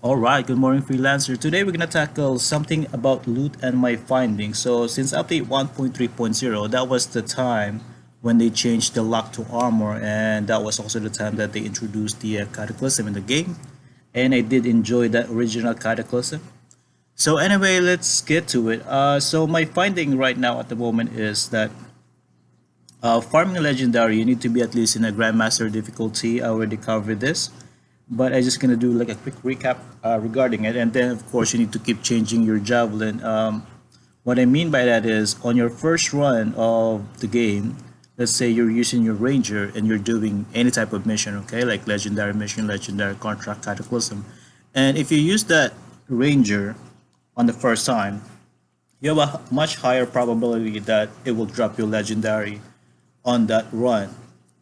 Alright, good morning freelancer. Today we're gonna tackle something about loot and my findings. So since update 1.3.0, that was the time when they changed the lock to armor, and that was also the time that they introduced the cataclysm in the game. And I did enjoy that original cataclysm. So anyway, let's get to it. So my finding right now at the moment is that farming legendary, you need to be at least in a grandmaster difficulty. I already covered this, but I'm just gonna do like a quick recap regarding it, and then of course you need to keep changing your javelin. What I mean by that is on your first run of the game, let's say you're using your ranger and you're doing any type of mission, okay, like legendary mission, legendary contract, cataclysm, and if you use that ranger on the first time, you have a much higher probability that it will drop your legendary on that run.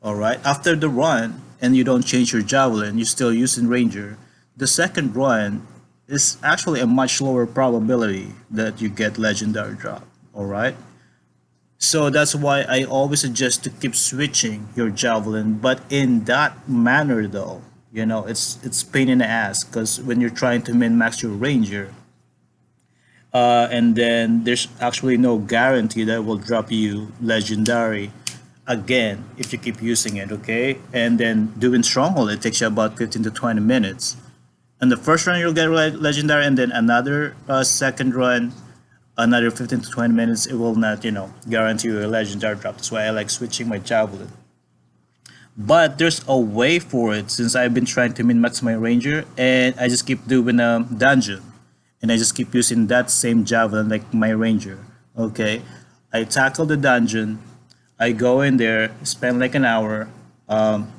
All right. After the run, and you don't change your javelin, you're still using ranger. The second run is actually a much lower probability that you get legendary drop. All right. So that's why I always suggest to keep switching your javelin, but in that manner though, it's pain in the ass because when you're trying to min max your ranger, and then there's actually no guarantee that it will drop you legendary again if you keep using it, okay? And then doing stronghold, it takes you about 15 to 20 minutes. And the first run you'll get legendary, and then another second run, another 15 to 20 minutes. It will not, guarantee you a legendary drop. That's why I like switching my javelin. But there's a way for it, since I've been trying to min max my ranger, and I just keep doing a dungeon, and I just keep using that same javelin like my ranger. Okay, I tackle the dungeon, I go in there, spend like an hour,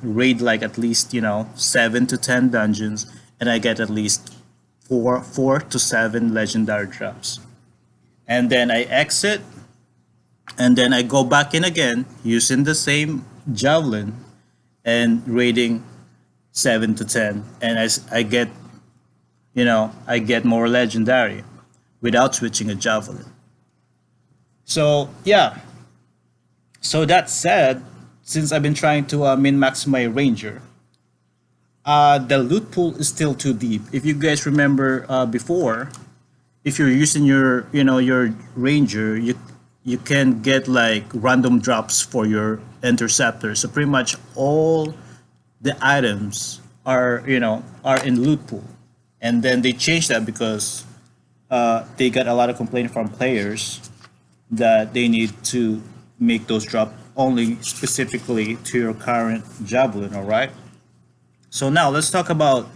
raid like at least 7 to 10 dungeons, and I get at least four to seven legendary drops. And then I exit, and then I go back in again using the same javelin and raiding 7 to 10, and I get I get more legendary without switching a javelin. So yeah. So that said, since I've been trying to min max my ranger, the loot pool is still too deep. If you guys remember before, if you're using your ranger, you can get like random drops for your interceptor. So pretty much all the items are in loot pool, and then they changed that because they got a lot of complaint from players that they need to make those drop only specifically to your current javelin. All right, so now let's talk about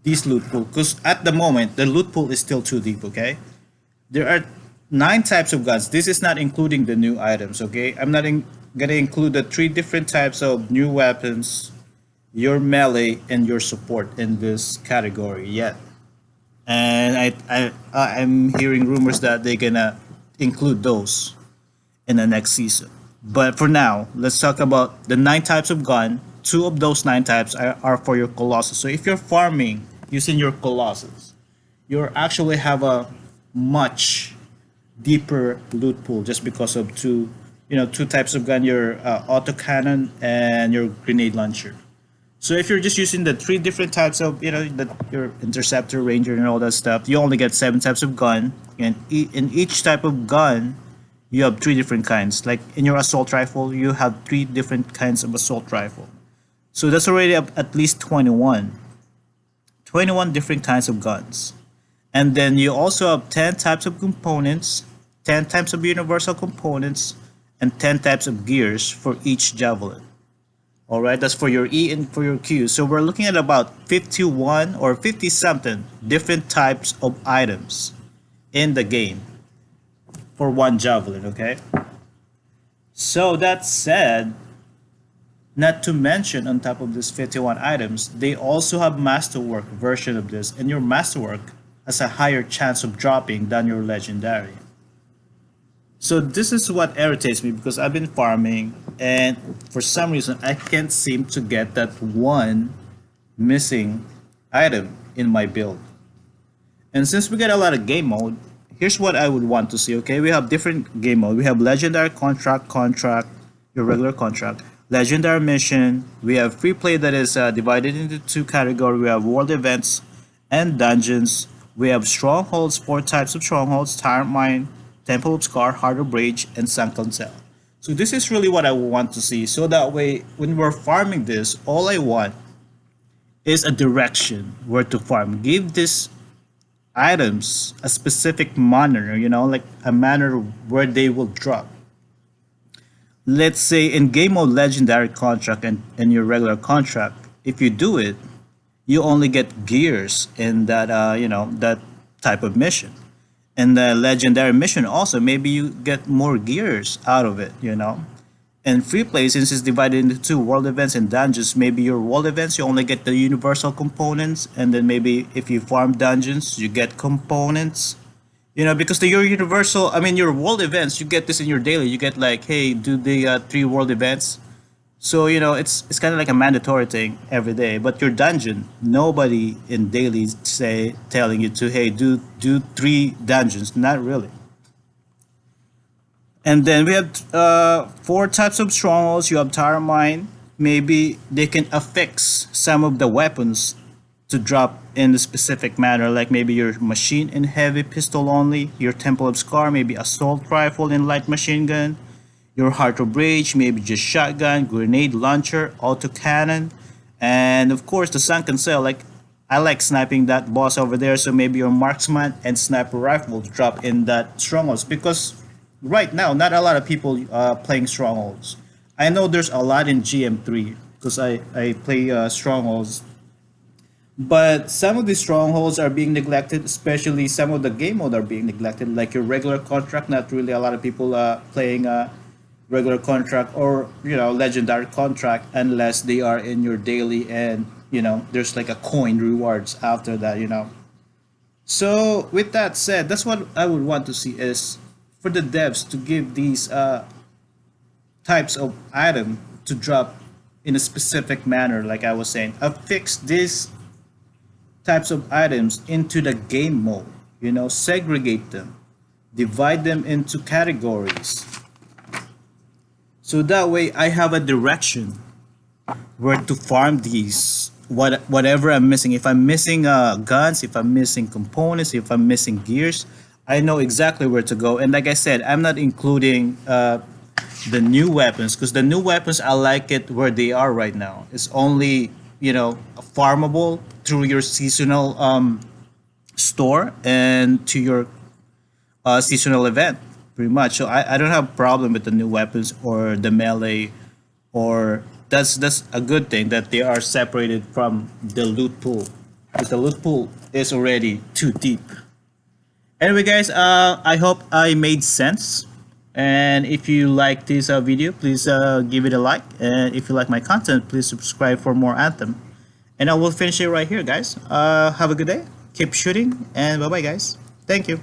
this loot pool, because at the moment the loot pool is still too deep. Okay, there are 9 types of guns. This is not including the new items. Okay, I'm not gonna include the 3 different types of new weapons, your melee, and your support in this category yet. And I'm hearing rumors that they're gonna include those in the next season. But for now, let's talk about the 9 types of gun. 2 of those 9 types are for your Colossus. So if you're farming using your Colossus, you actually have a much deeper loot pool just because of 2 types of gun, your autocannon and your grenade launcher. So if you're just using the 3 different types of, your interceptor, ranger, and all that stuff, you only get 7 types of gun, and in each type of gun, you have 3 different kinds. Like in your assault rifle, you have 3 different kinds of assault rifle. So that's already at least 21 different kinds of guns. And then you also have 10 types of components, 10 types of universal components, and 10 types of gears for each javelin. All right, that's for your E and for your Q. So we're looking at about 51 or 50 something different types of items in the game for one javelin, okay? So that said, not to mention on top of these 51 items, they also have masterwork version of this, and your masterwork has a higher chance of dropping than your legendary. So this is what irritates me, because I've been farming and for some reason I can't seem to get that one missing item in my build. And since we get a lot of game mode, here's what I would want to see. Okay, we have different game mode. We have legendary contract, your regular contract, legendary mission. We have free play that is divided into 2 categories. We have world events And dungeons, we have strongholds, four types of strongholds: Tyrant Mine, Temple of Scar, Heart of Rage, and Sunken Cell. So this is really what I want to see. So that way, when we're farming this, all I want is a direction where to farm. Give these items a specific manner, like a manner where they will drop. Let's say in game mode legendary contract and your regular contract, if you do it, you only get gears in that that type of mission. In the legendary mission also, maybe you get more gears out of it. And free play, since it's divided into two, world events and dungeons, maybe your world events you only get the universal components, and then maybe if you farm dungeons you get components. Because your universal, I mean your world events, you get this in your daily. You get like, hey, do the three world events. So it's kind of like a mandatory thing every day. But your dungeon, nobody in daily say telling you to, hey, do three dungeons. Not really. And then we have four types of strongholds. You have Tara Mine. Maybe they can affix some of the weapons to drop in a specific manner, like maybe your machine and heavy pistol only, your Temple of Scar, maybe assault rifle and light machine gun, your Heart of Rage, maybe just shotgun, grenade launcher, auto cannon, and of course the Sunken Cell. Like I like sniping that boss over there, so maybe your marksman and sniper rifle drop in that strongholds, because right now not a lot of people playing strongholds. I know there's a lot in GM3 because I play strongholds, but some of the strongholds are being neglected, especially some of the game mode are being neglected, like your regular contract. Not really a lot of people playing regular contract or legendary contract unless they are in your daily, and there's like a coin rewards after that. So with that said, that's what I would want to see, is for the devs to give these types of item to drop in a specific manner, like I was saying. Affix these types of items into the game mode, segregate them, divide them into categories, so that way I have a direction where to farm these, whatever I'm missing. If I'm missing guns, if I'm missing components, if I'm missing gears, I know exactly where to go. And like I said, I'm not including the new weapons, because the new weapons, I like it where they are right now. It's only farmable through your seasonal store and to your seasonal event, pretty much. So I don't have a problem with the new weapons or the melee, or that's a good thing that they are separated from the loot pool, because the loot pool is already too deep. Anyway, guys, I hope I made sense. And if you like this video, please give it a like. And if you like my content, please subscribe for more Anthem. And I will finish it right here, guys. Have a good day. Keep shooting. And bye-bye, guys. Thank you.